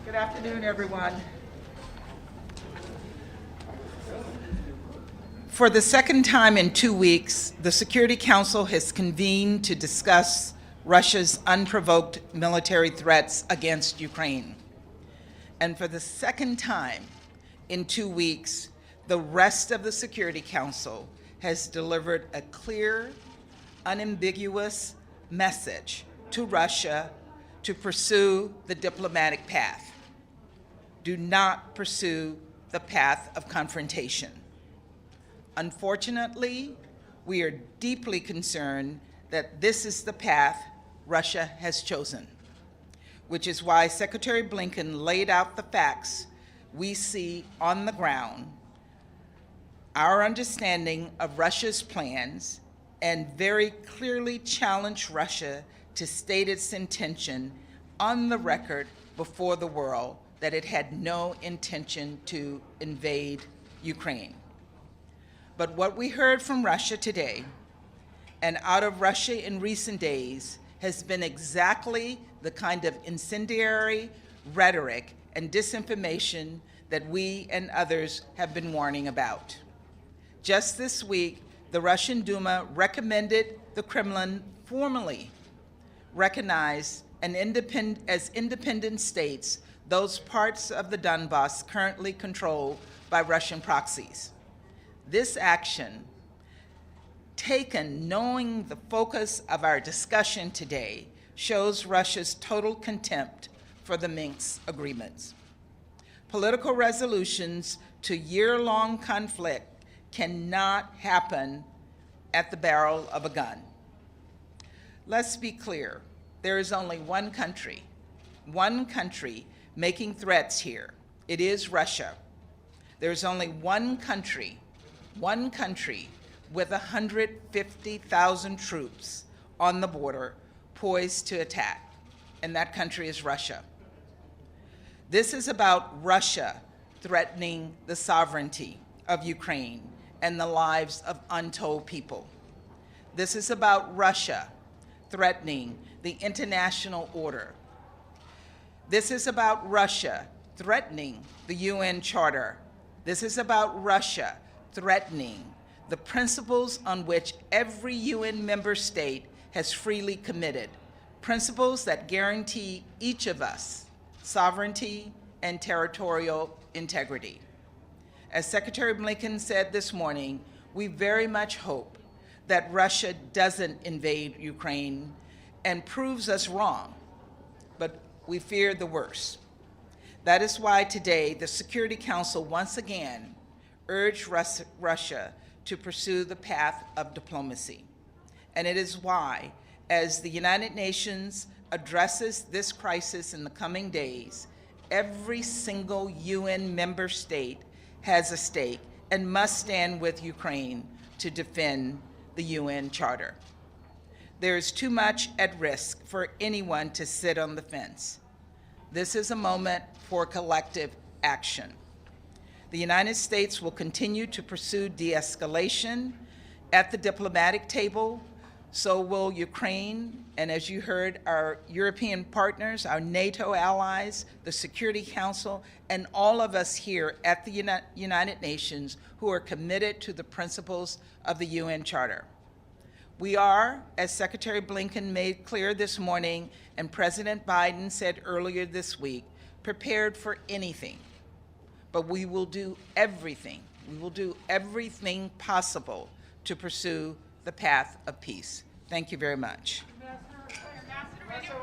Good afternoon, everyone. For the second time in 2 weeks, the Security Council has convened to discuss Russia's unprovoked military threats against Ukraine. And for the second time in 2 weeks, the rest of the Security Council has delivered a clear, unambiguous message to Russia to pursue the diplomatic path. Do not pursue the path of confrontation. Unfortunately, we are deeply concerned that this is the path Russia has chosen, which is why Secretary Blinken laid out the facts we see on the ground, our understanding of Russia's plans, and very clearly challenged Russia to state its intention on the record before the world that it had no intention to invade Ukraine. But what we heard from Russia today and out of Russia in recent days has been exactly the kind of incendiary rhetoric and disinformation that we and others have been warning about. Just this week, the Russian Duma recommended the Kremlin formally recognize as independent states those parts of the Donbass currently controlled by Russian proxies. This action, taken knowing the focus of our discussion today, shows Russia's total contempt for the Minsk agreements. Political resolutions to year-long conflict cannot happen at the barrel of a gun. Let's be clear, there is only one country making threats here. It is Russia. There's only one country with 150,000 troops on the border poised to attack, and that country is Russia. This is about Russia threatening the sovereignty of Ukraine and the lives of untold people. This is about Russia threatening the international order. This is about Russia threatening the UN Charter. This is about Russia threatening the principles on which every UN member state has freely committed, principles that guarantee each of us sovereignty and territorial integrity. As Secretary Blinken said this morning, we very much hope that Russia doesn't invade Ukraine and proves us wrong, but we fear the worst. That is why today the Security Council once again urged Russia to pursue the path of diplomacy. And it is why, as the United Nations addresses this crisis in the coming days, every single UN member state has a stake and must stand with Ukraine to defend the UN Charter. There is too much at risk for anyone to sit on the fence. This is a moment for collective action. The United States will continue to pursue de-escalation at the diplomatic table. So will Ukraine, and as you heard, our European partners, our NATO allies, the Security Council, and all of us here at the United Nations who are committed to the principles of the UN Charter. We are, as Secretary Blinken made clear this morning and President Biden said earlier this week, prepared for anything. But we will do everything possible to pursue the path of peace. Thank you very much. Ambassador,